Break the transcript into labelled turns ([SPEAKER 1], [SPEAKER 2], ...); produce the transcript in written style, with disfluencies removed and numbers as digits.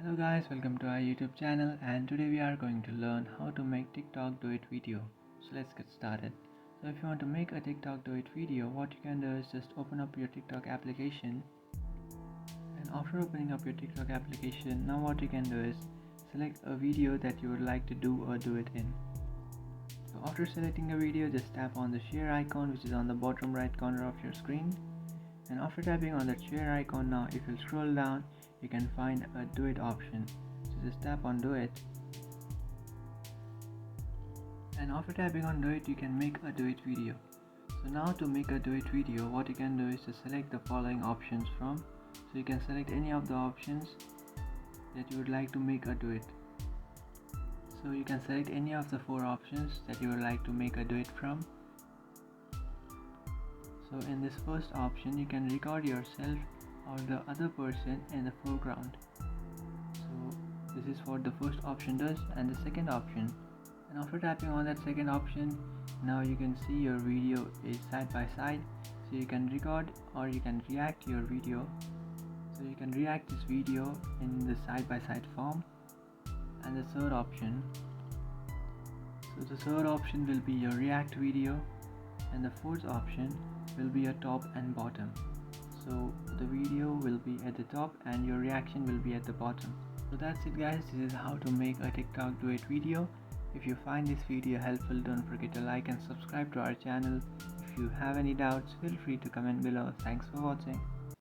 [SPEAKER 1] Hello guys, welcome to our YouTube channel, and today we are going to learn how to make TikTok Duet video. So let's get started. So if you want to make a TikTok Duet video, what you can do is just open up your TikTok application, and after opening up your TikTok application, now what you can do is select a video that you would like to do a duet in. So after selecting a video, just tap on the share icon which is on the bottom right corner of your screen, and after tapping on that share icon, now if you scroll down you can find a duet option. So just tap on duet, and after tapping on duet you can make a duet video. So now to make a duet video, what you can do is to select the following options from. So you can select any of the options that you would like to make a duet. So you can select any of the 4 options that you would like to make a duet from. So in this first option you can record yourself or the other person in the foreground. So this is what the first option does. And the second option, and after tapping on that second option, now you can see your video is side by side, so you can record or you can react your video. So you can react this video in the side by side form. And the third option, so the third option will be your react video, and the fourth option will be a top and bottom. So the video will be at the top and your reaction will be at the bottom. So that's it guys, this is how to make a TikTok duet video. If you find this video helpful, don't forget to like and subscribe to our channel. If you have any doubts, feel free to comment below. Thanks for watching.